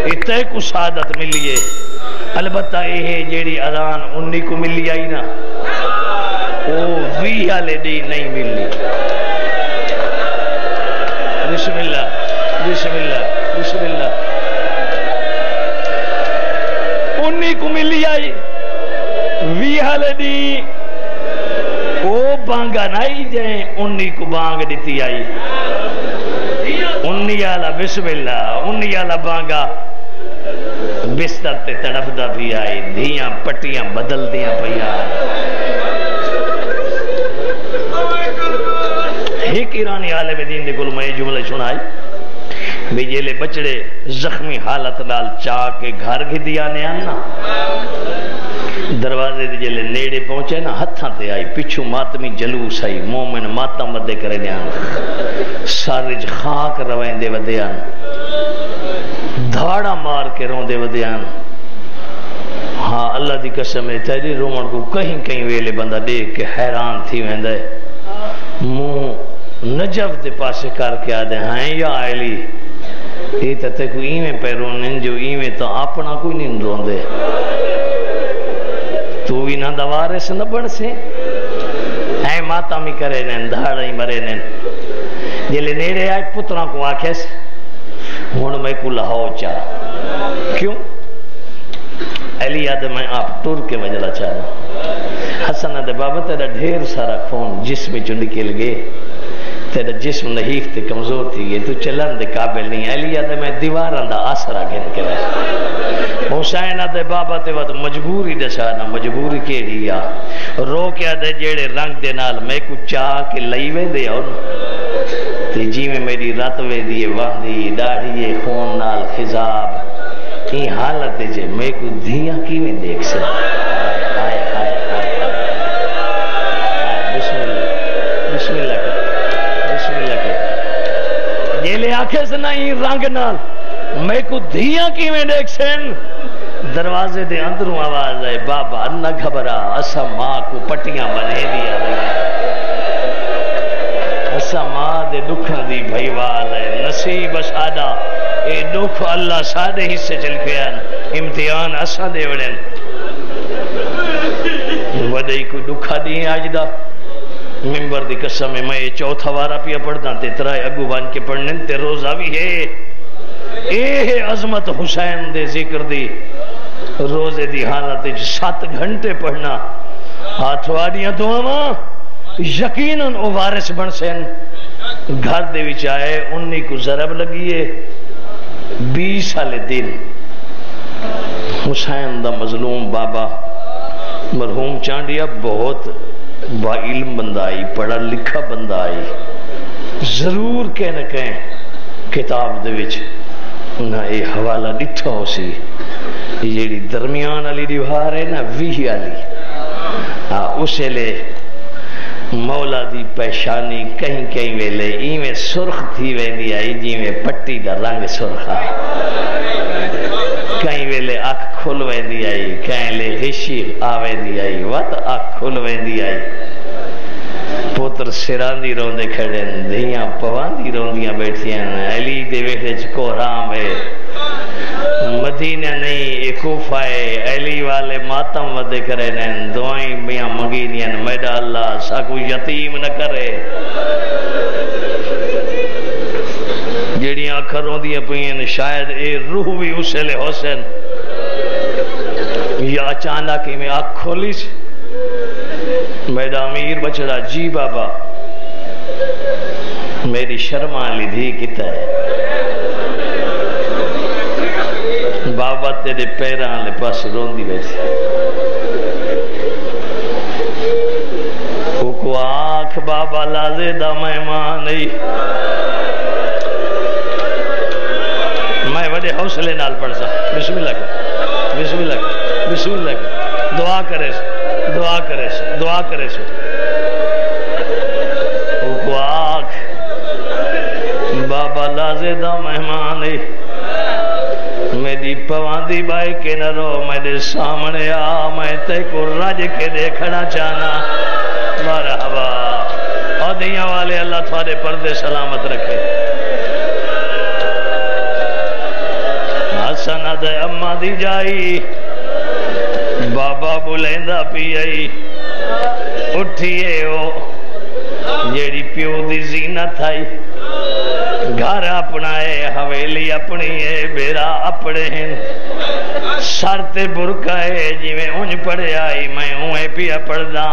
تے کو سعادت ملیے البتہ یہ جیڑی اذان 19 کو ملی آئی نا وہ 20 والے دی نہیں ملی بسم اللہ بسم اللہ بسم اللہ 19 کو ملی آئی 20 والے دی وہ بانگا نہیں جائیں 19 کو بانگ دیتی آئی 19 والا بسم اللہ 19 والا بانگا بستر تے تڑپ دا بھی آئی دھیاں پٹیاں بدل دیاں پیا ایک ایرانی عالم دین دے کل میں جملے سنائی بھی جیلے بچڑے زخمی حالت نال چاہ کے گھر گھی دیا نے آنا دروازے دے جیلے نیڑے پہنچے نا ہتھاں تے آئی پچھو ماتمی جلوس آئی مومن ماتم ودے کرے دیان سارج خاک روائیں دے ودیان دھاڑا مار کے رون دے ودیان ہاں اللہ دی قسم ہے تیری رومن کو کہیں کہیں ویلے بندہ دیکھ کے حیران تھی ویندہ ہے منہ نجف دے پاسے کر کے آدھے ہیں یا آئلی یہ تے کو ایمیں پہ رونن جو ایمیں تو اپنا کوئی نہیں رون دے تو بھی نہ دوارے سے نہ بڑھ سے اے ماتا میں کرے نین دھاڑا ہی مرے نین جلے نیڑے آئے پتران کو آکھے سے ہون میں کو لہو چاہ کیوں علی یاد میں آپ ٹور کے مجلہ چاہنا حسن دے بابا تیرا ڈھیر سارا خون جسم جو نکل گئے تیرا جسم نحیف تے کمزور تھی گئے تو چلن دے قابل نہیں علی یاد میں دیواران دا آسرا گھن کے رہے حسین دے بابا تے وقت مجبوری دسانا مجبوری کے لیا رو کیا دے جیڑے رنگ دے نال میں کو چاہ کے لئیوے دے اور تے جی میں میری راتوے دیئے وحدی داڑھیے خون نال خضاب این حالت دے جے میں کو دھیاں کی میں دیکھ سے بسم اللہ بسم اللہ بسم اللہ کے جیلے آنکھیں سے نہیں رنگ نال میں کو دھیاں کی میں دیکھ سین دروازے دے اندروں آواز ہے بابا نہ گھبرا اسا ماں کو پٹیاں بنے دیا اسا ماں دے دکھن دی بھائیوال ہے نصیب سادہ اے دکھ اللہ سادے حصے چل گیا امتحان اسا دے وڑن ودائی کو دکھا دی آج دا ممبر دی قسم میں چوتھا وارا پیا پڑھتا تے ترائے اگو بان کے پڑھنے تے روزہ بھی ہے اے عظمت حسین دے ذکر دی روزے دی حالت 7 گھنٹے پڑھنا ہاتھ واریاں دعاواں یقیناً او وارث بن سین گھر دے وچ آئے 19 کو ضرب لگیے 20 والے دن حسین دا مظلوم بابا مرحوم چانڈیا بہت با علم بندہ آئی پڑھا لکھا بندہ آئی ضرور کہنا کہیں کتاب دے وچ نہ اے حوالہ ڈٹھا ہو سی یہ درمیان علی دیوار ہے نا 20 والی اسے لے مولا دی پیشانی کہیں کہیں ویلے ایویں سرخ تھی ویندی آئی جی میں پٹی دا رنگ سرخ آئی کہیں ویلے اکھ کھل ویندی آئی کہیں لے غشی آویندی آئی وات اکھ کھل ویندی آئی پوتر سراندی روندے کھڑے دھیاں پواندی روندیاں بیٹھیاں علی دے بیٹھے چکو رام ہے مدینہ نہیں کوفہ ہے علی والے ماتم ودے کرے نین دعائیں میاں منگینیاں میڈا اللہ ساکو یتیم نہ کرے جڑیاں کھروں دیاں پئیں شاید اے روح بھی اسے لے حسین یا اچانک میں آنکھ کھولی سے میڈا امیر بچڑا جی بابا میری شرمان لی دھی کتا ہے بابا تیرے پیران لے پاس روندی بیٹھی کو آنکھ بابا لازے دا مہمان نہیں میں وڈے حوصلے نال پڑھ سا بسم اللہ بسم اللہ بسم اللہ دعا کرے سے دعا کرے سے دعا کرے سے کو آنکھ بابا لازے دا مہمان نہیں میری پواندی بائی کے نہ رو میرے سامنے آ میں تے کو رج کے دیکھنا چاہنا مرحبا اور دیاں والے اللہ تھوڑے پردے سلامت رکھے حسن دے اما دی جائی بابا بلیندہ پی آئی اٹھئے ہو جیڑی پیو دی زینت آئی گھر اپنا ہے حویلی اپنی ہے بیرا اپنے ہیں سر تے برکہ ہے جی میں انج پڑے آئی میں ہوئے پیا پڑھدا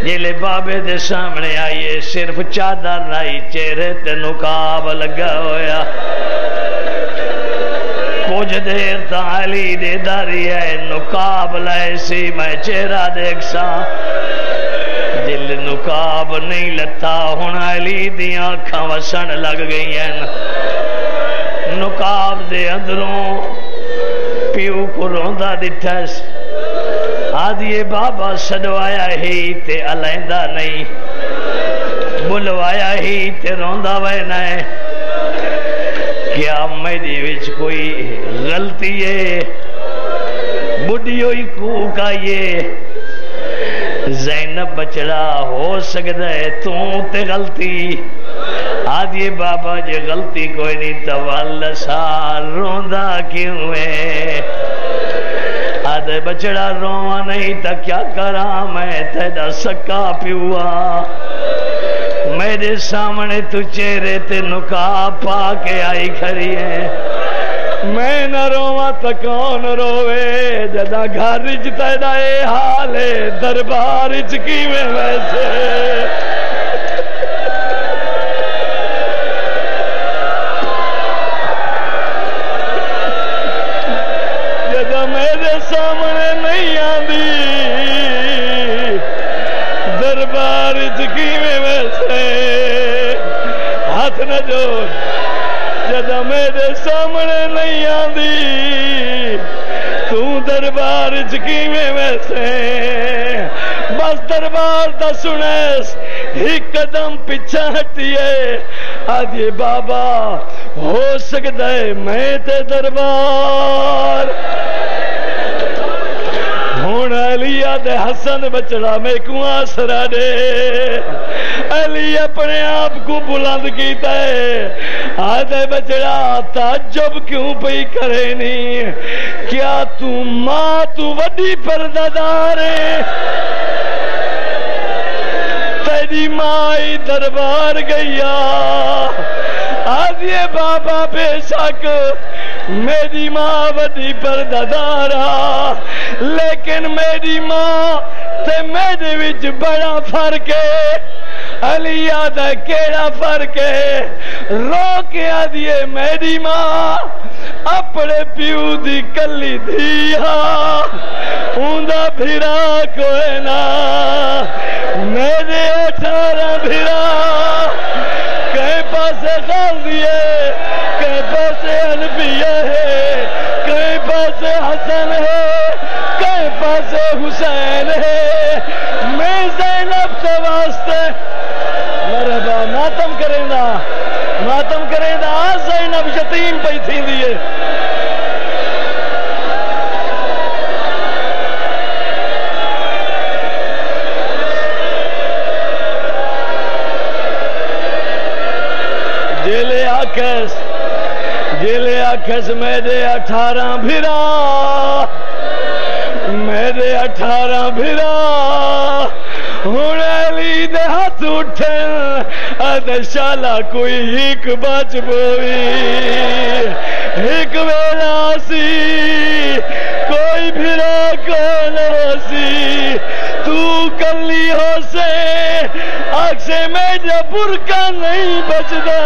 جیلے بابے دے سامنے آئیے صرف چادر لائی چہرے تے نقاب لگا ہویا کچھ دیر تا علی دے داری ہے نقاب لائے سی میں چہرہ دیکھ سا دل نقاب نہیں لتا ہن علی دیاں آنکھاں وسن لگ گئی ہیں نقاب دے اندروں پیو کو روندہ دٹھس آدھیے بابا سڈوایا ہی تے علیندہ نہیں بلوایا ہی تے روندہ وینا ہے کیا میری وچ کوئی غلطی ہے بڑھیوئی کوکا یہ زینب بچڑا ہو سکتا ہے تو تے غلطی آدھیے بابا جے غلطی کوئی نہیں تو والسا روندہ کیوں ہے آدھے بچڑا رواں نہیں تا کیا کرا میں تیدا سکا پیوا میرے سامنے تو چہرے تے نقاب پا کے آئی کھری ہے میں نہ رواں تا کون روے جدا گھر رجتا دا اے حال ہے دربار چکی میں ویسے جدا میرے سامنے نہیں آندی دربار چکی میں ویسے ہاتھ نہ جوڑ جدا میرے سامنے نہیں آندی تو دربار چکی میں ویسے بس دربار دا سنیس ایک قدم پیچھا ہٹیے آدھے بابا ہو سکتا ہے میں تے دربار ہون علی آدھے حسن بچڑا میں کو آسرا دے علی اپنے آپ کو بلند کیتا ہے آدھے بچڑا تعجب کیوں پئی کرے نہیں کیا تو ماں تو وڈی پردادار ہے تیری مائی دربار گیا آدھے بابا بے شک میری ماں وڈی پردادارا لیکن میری ماں تے میرے وچ بڑا فرق ہے علی آدھا کیڑا فرق ہے رو کے آدھیے میری ماں اپنے پیو دی کلی دیا اوندہ بھیرا کوئی نا میرے 18 بھیرا کہیں پاسے غازی ہے کہیں پاسے انبیاء ہے کہیں پاسے حسن ہے کہیں پاسے حسین ہے میں زینب سے واسطے مرحبا ماتم کریں دا زینب یتیم پئی تھی دیئے جیلے آکھس میرے 18 بھیرا میرے 18 بھیرا ہون علی دے ہاتھ اٹھن آدھے شالا کوئی ایک بچ بوئی ایک ویلا سی کوئی بھیرا کون ہو سی تو کلی ہو سے آگ سے میرا برکہ نہیں بچدا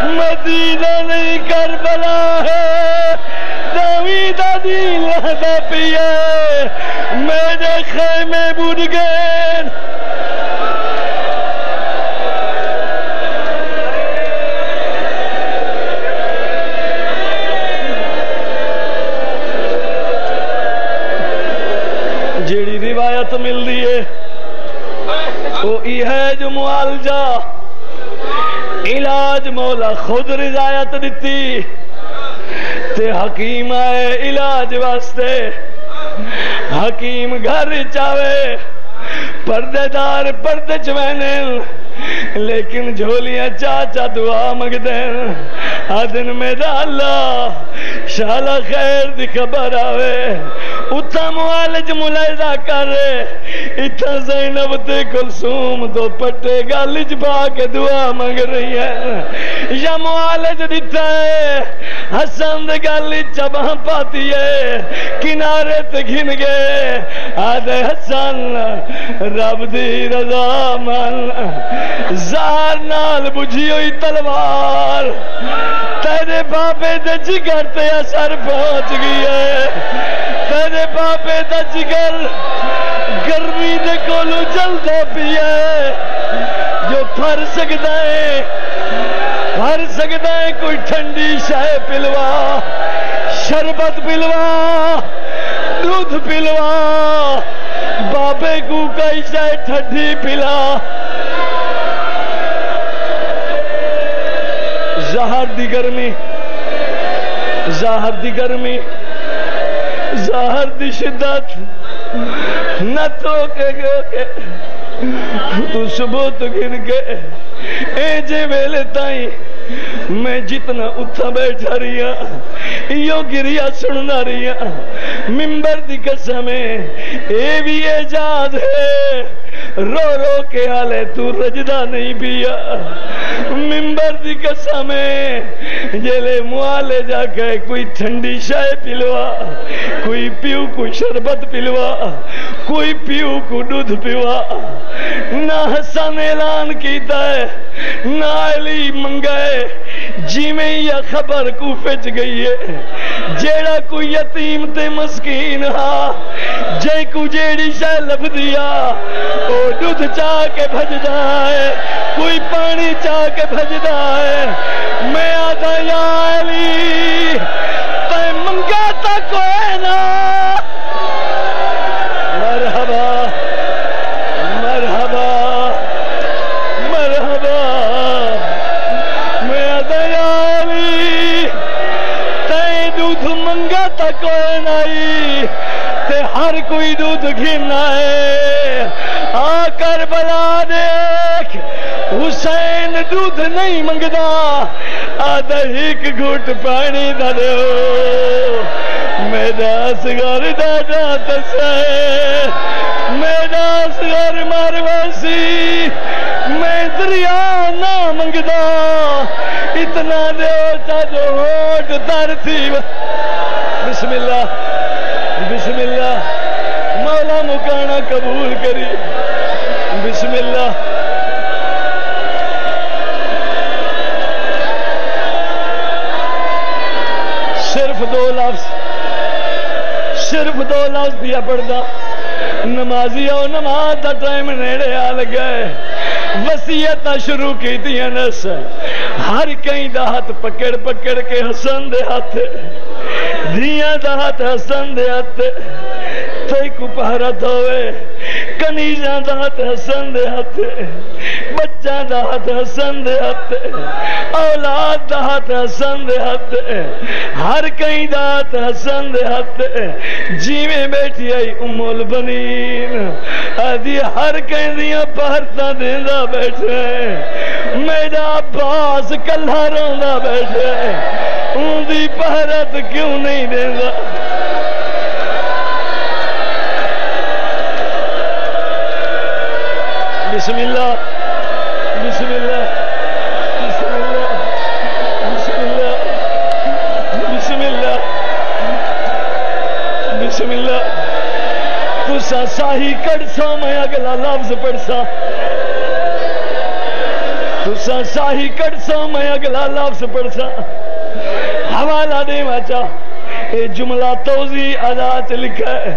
مدینہ نہیں کربلا ہے داوی دادی لہدہ پیے میرے خیمے بڑھ گئے جیڑی روایت مل دی ہے وہ یہ ہے جو معالجہ علاج مولا خود رضایت دیتی تے حکیم آئے علاج واسطے حکیم گھر چاوے پردے دار پردے چوینے لیکن جھولیاں چاچا دعا مگ دیں آدن میرا اللہ شالا خیر دی خبر آوے اتھا معالج ملاحظہ کر اتھا زینب تے کلثوم دو پٹے گالج با کے دعا مانگ رہی ہے یا معالج دیتا ہے حسن دے گالج چباں پاتی ہے کنارے تے گھن گئے آدھے حسن رب دی رضا من زہر نال بجھی ہوئی تلوار تیرے بابے دے جگر تے اثر پہنچ گئی ہے تیرے بابے دا جگر گرمی دے کولو جلدہ پی ہے جو پھر سکتا ہے کوئی ٹھنڈی شے پلوا شربت پلوا دودھ پلوا بابے کو کئی شے ٹھنڈی پلا زہر دی گرمی زہر دی شدت نہ تو کے تو ثبوت گن کے اے جے ویلے تائیں میں جتنا اتھا بیٹھا رہیا یو گریا سننا رہیا ممبر دی قسمیں اے بھی اعجاز ہے رو رو کے حالے تو رجدہ نہیں پیا ممبر دی قسمیں جلے موالے جا کے کوئی ٹھنڈی شائے پلوا کوئی پیو کو شربت پلوا کوئی پیو کو دودھ پیوا نہ حسن اعلان کیتا ہے نہ علی منگائے جی میں یہ خبر کو فچ گئی ہے جیڑا کوئی یتیم تے مسکین ہا جے کو جیڑی شے لب دیا او دودھ چاہ کے بھج جائے کوئی پانی چاہ کے بھج جائے میں آدھا یا علی تے منگا تا کوئی نا مرحبا مرحبا مرحبا میں آدھا یا علی تے دودھ منگا تا کوئی نائی تے ہر کوئی دودھ گھنا ہے آ کربلا دیکھ حسین دودھ نہیں منگدا آدھا ایک گھوٹ پانی دا دو میرا اصغر دا جاتا سے میرا اصغر مرواسی میں دریا نہ منگدا اتنا دے تا جو ہوٹ تر تھی بسم اللہ بسم اللہ مولا مکانا قبول کری بسم اللہ صرف دو لفظ دیا پڑھدا نمازی او نماز دا ٹائم نیڑے آ گئے وصیتاں شروع کی دیا نس ہر کہیں دا ہاتھ پکڑ پکڑ کے حسن دے ہاتھ دیاں دا ہاتھ حسن دے ہاتھ تے کو پہرت ہوئے کنیزاں دا ہاتھ حسن دے ہاتھ بچہ دا ہاتھ حسن دے ہاتھ اولاد دا ہاتھ حسن دے ہاتھ ہر کہیں دا ہاتھ حسن دے ہاتھ جی میں بیٹھی آئی ام البنین آدھی ہر کہیں دیا پہرتا دیندہ بیٹھے میرا عباس کلہ روندہ بیٹھے ان دی پہرت کیوں نہیں دیندہ بسم اللہ بسم اللہ بسم اللہ بسم اللہ بسم اللہ بسم اللہ تو ساہی کڑ سا میں اگلا لفظ پڑھ سا تو ساہی کڑ سا میں اگلا لفظ پڑھ سا حوالہ دے واچا اے جملہ توضیح ادات لکھا ہے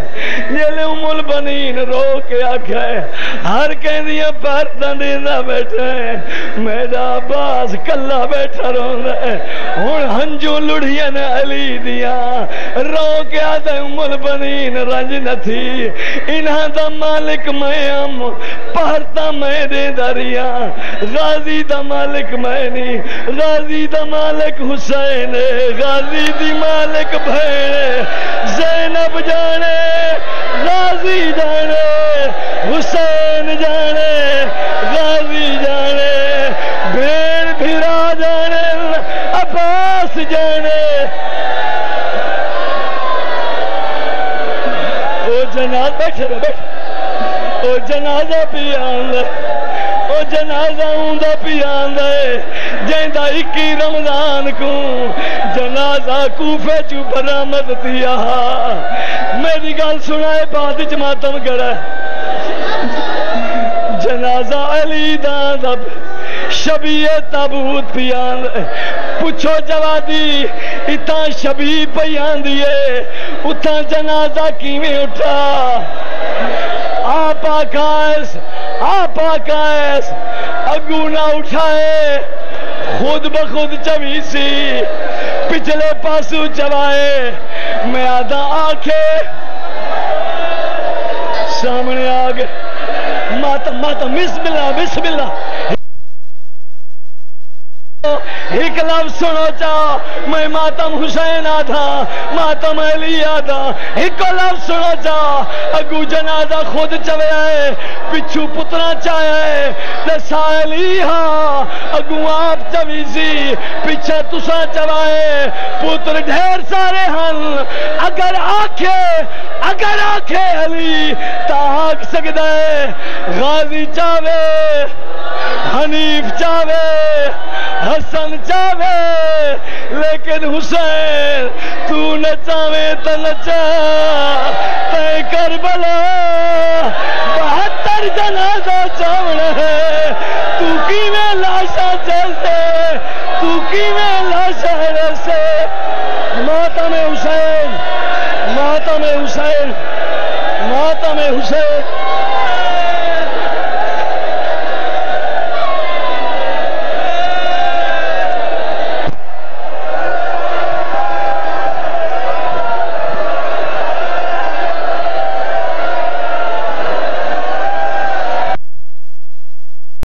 جیلے ام البنین رو کے آکھا ہے ہر کہیں دیا پہرتاں دیندہ بیٹھا ہے میرا عباس کلہ بیٹھا روندہ ہے ہن ہنجو لڑھیا نے علی دیا رو کے آدھا ام البنین رنج نہ تھی انہاں دا مالک میں ہم پہرتاں میں دے دریا غازی دا مالک میں نہیں غازی دا مالک حسین غازی دی مالک بھیڑے زینب جانے غازی جانے حسین جانے غازی جانے بھیڑ بھیرا جانے عباس جانے بیٹھے رہو بیٹھے او جنازہ پی آندا او جنازہ ہوندا پی آندا جیندا 21 رمضان کو جنازہ کوفے چ برآمد تھیا میری گل سنائے بعد وچ ماتم کرا جنازہ علی دا شبیہ تابوت پی آندا پوچھو جوادی اتنا شبی پی آندی ہے اتنا جنازہ کیویں اٹھا آپ آکائس اگو نہ اٹھائے خود بخود چوی سی پچھلے پاسو چوائے میں آدھا آنکھے سامنے آگے ماتم بسم اللہ ایک لفظ سنو چاہ میں ماتم حسین آدھا ماتم علی آدھا ایک لفظ سنو چاہ اگو جنازہ خود چوے آئے پچھو پترا چاہے دسا علی ہاں اگو آپ چوی سی پچھے تسا چوائے پتر ڈھیر سارے ہن اگر آنکھے علی تاک سکتا ہے غازی چاہے حنیف چاہے حسن چاہے لیکن حسین تو نچاوے تو نچا تے کربلا 72 جنازہ چاونا ہے تو کیویں لاشا چلتے تو کیویں لاشا رسے ماتم حسین